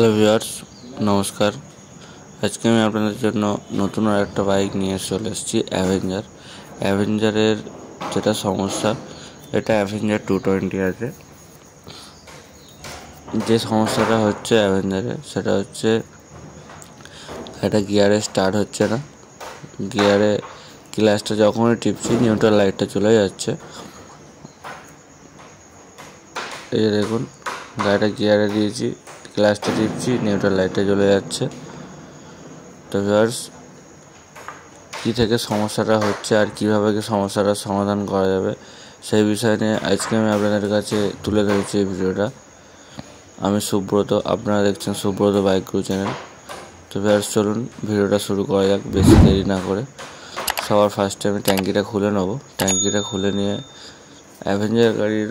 Hello viewers, নমস্কার। আজকে আমি আপনাদের জন্য নতুন আর একটা বাইক নিয়ে চলে এসেছি, অ্যাভেঞ্জারের যেটা সমস্যা, এটা অ্যাভেঞ্জার 220 আছে। যে সমস্যাটা হচ্ছে অ্যাভেঞ্জারে, সেটা হচ্ছে এটা গিয়ারে স্টার্ট হচ্ছে না। গিয়ারে ক্লাচটা যখনই টিপছি নিউট্রাল লাইটটা চলে যাচ্ছে। এই যে দেখুন, গাড়িটা গিয়ারে দিয়েছি, ক্লাচটা টিপছি, নিউট্রাল লাইটটা চলে যাচ্ছে। তো ভিউয়ার্স, কী থেকে সমস্যাটা হচ্ছে আর কীভাবে কি সমস্যাটার সমাধান করা যাবে সেই বিষয় নিয়ে আজকে আমি আপনাদের কাছে তুলে ধরেছি এই ভিডিওটা। আমি সুব্রত, আপনারা দেখছেন সুব্রত বাইক গুরু চ্যানেল। তো ভিউয়ার্স, চলুন ভিডিওটা শুরু করা যাক বেশি দেরি না করে। সবার ফার্স্টে আমি ট্যাঙ্কিটা খুলে নেব। ট্যাঙ্কিটা খুলে নিয়ে অ্যাভেঞ্জার গাড়ির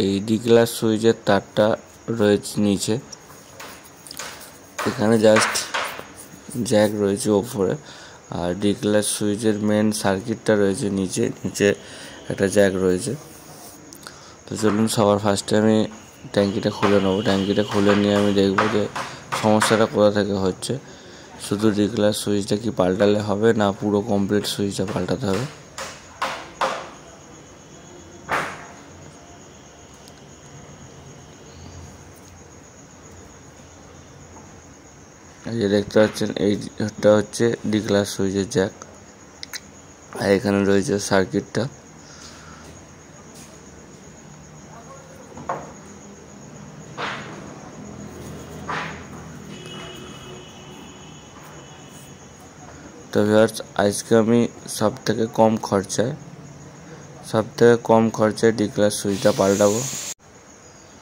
এই ডিক্লাচ সুইচের তারটা রয়েছে নিচে, এখানে জাস্ট জ্যাক রয়েছে ওপরে, আর ডিক্লাচ সুইচের মেন সার্কিটটা রয়েছে নিচে একটা জ্যাক রয়েছে। তো চলুন সবার ফার্স্টে আমি ট্যাঙ্কিটা খুলে নেবো। ট্যাঙ্কিটা খুলে নিয়ে আমি দেখবো যে সমস্যাটা কোথা থেকে হচ্ছে। শুধু ডিক্লাচ সুইচটা কি পাল্টালে হবে, না পুরো কমপ্লিট সুইচটা পাল্টাতে হবে। এই যে দেখতে পাচ্ছেন, এইটা হচ্ছে ডিক্লাচ সুইচের জ্যাক, আর এখানে রয়েছে সার্কিটটা। তো ভিউয়ার্স, আজকে আমি সব থেকে কম খরচায় ডিক্লাচ সুইচটা পাল্টাবো।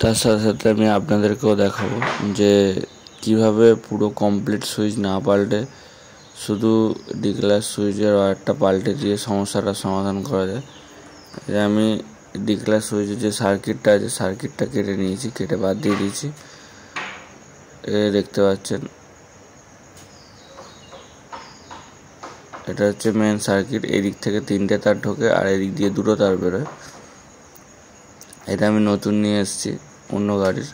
তার সাথে সাথে আমি আপনাদেরকেও দেখাবো যে কিভাবে পুরো কমপ্লিট সুইচ না পাল্টে শুধু ডিক্লাচ সুইচের ওয়্যারটা পাল্টে দিয়ে সমস্যাটার সমাধান করা যায়। আমি ডিক্লাচ সুইচের যে সার্কিটটা আছে, সার্কিটটা কেটে নিয়েছি, কেটে বাদ দিয়ে দিয়েছি। দেখতে পাচ্ছেন, এটা হচ্ছে মেন সার্কিট। এদিক থেকে 3টে তার ঢোকে আর এদিক দিয়ে 2টো তার বেরোয়। এটা আমি নতুন নিয়ে এসেছি অন্য গাড়ির।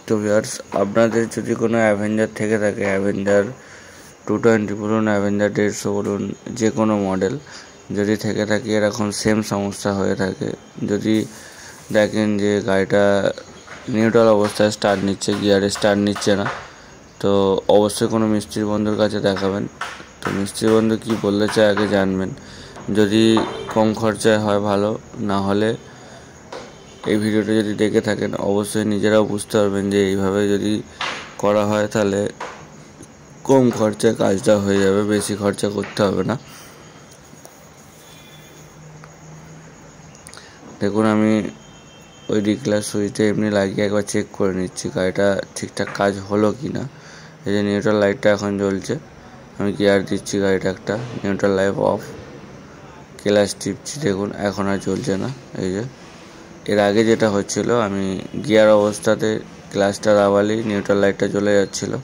তো ভিউয়ার্স, আপনাদের যদি কোনো অ্যাভেঞ্জার থেকে থাকে, অ্যাভেঞ্জার 220 বলুন, অ্যাভেঞ্জার 150 বলুন, যে কোনো মডেল যদি থেকে থাকে, এরকম সেম সমস্যা হয়ে থাকে, যদি দেখেন যে গাড়িটা নিউট্রাল অবস্থায় স্টার্ট নিচ্ছে, গিয়ারে স্টার্ট নিচ্ছে না, তো অবশ্যই কোনো মিস্ত্রি বন্ধুর কাছে দেখাবেন। তো মিস্ত্রি বন্ধু কী বলতে চায় আগে জানবেন। যদি কম খরচায় হয় ভালো, না হলে এই ভিডিওটা যদি দেখে থাকেন অবশ্যই নিজেরাও বুঝতে পারবেন যে এইভাবে যদি করা হয় তাহলে কম খরচায় কাজটা হয়ে যাবে, বেশি খরচা করতে হবে না। দেখুন, আমি ওই ডিক্লাচ সুইচটা এমনি লাগিয়ে একবার চেক করে নিচ্ছি গাড়িটা ঠিকঠাক কাজ হলো কি না। এই যে নিউট্রাল লাইটটা এখন জ্বলছে, আমি গিয়ার দিচ্ছি, গাড়িটা একটা নিউট্রাল লাইট অফ, ক্লাচ টিপছি, দেখুন এখন আর জ্বলছে না। এই যে এর আগে যেটা হচ্ছিল, আমি গিয়ার অবস্থাতে ক্লাচটা দাবালেই নিউট্রাল লাইটটা জ্বলে যাচ্ছিলো,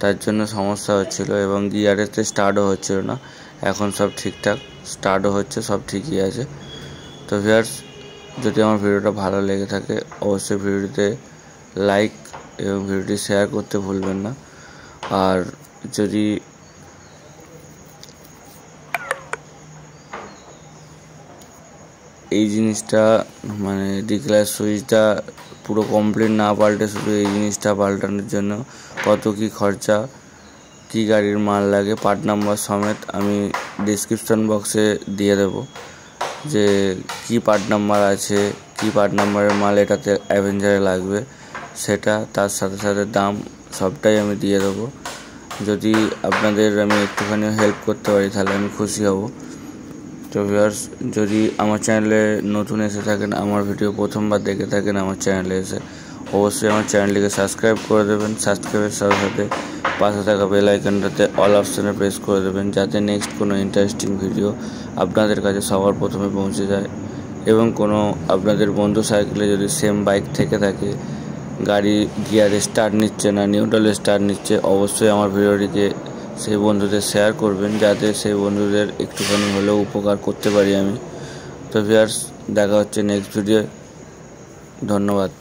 তার জন্য সমস্যা হচ্ছিল এবং গিয়ারেতে স্টার্টও হচ্ছিল না। এখন সব ঠিকঠাক স্টার্টও হচ্ছে, সব ঠিকই আছে। তো ভিউয়ার্স, যদি আমার ভিডিওটা ভালো লেগে থাকে অবশ্যই ভিডিওতে লাইক এবং ভিডিওটি শেয়ার করতে ভুলবেন না। আর যদি এই জিনিসটা মানে ডিক্লাচ সুইচটা পুরো কমপ্লিট না পাল্টে শুধু এই জিনিসটা পাল্টানোর জন্য কত কী খরচা, কী গাড়ির মাল লাগে, পার্ট নাম্বার সমেত আমি ডিসক্রিপশন বক্সে দিয়ে দেবো যে কী পার্ট নাম্বার আছে, কী পার্ট নাম্বারের মাল এটাতে অ্যাভেঞ্জারে লাগবে, সেটা তার সাথে সাথে দাম সবটাই আমি দিয়ে দেবো। যদি আপনাদের আমি একটুখানি হেল্প করতে পারি তাহলে আমি খুশি হব। তো ভিউয়ার্স, যদি আমার চ্যানেলে নতুন এসে থাকেন, আমার ভিডিও প্রথমবার দেখে থাকেন আমার চ্যানেলে এসে, অবশ্যই আমার চ্যানেলটিকে সাবস্ক্রাইব করে দেবেন। সাবস্ক্রাইবের সাথে সাথে পাশে থাকা বেল আইকনটাতে অল অপশানে প্রেস করে দেবেন, যাতে নেক্সট কোনো ইন্টারেস্টিং ভিডিও আপনাদের কাছে সবার প্রথমে পৌঁছে যায়। এবং কোনো আপনাদের বন্ধু সাইকেলে যদি সেম বাইক থেকে থাকে, গাড়ি গিয়ারে স্টার্ট নিচ্ছে না, নিউট্রালে স্টার্ট নিচ্ছে, অবশ্যই আমার ভিডিওটিকে সেই বন্ধুদের শেয়ার করবেন, যাতে সেই বন্ধুদের একটুখানি হলেও উপকার করতে পারি আমি। তো ভিউয়ার্স, দেখা হচ্ছে নেক্সট ভিডিও। ধন্যবাদ।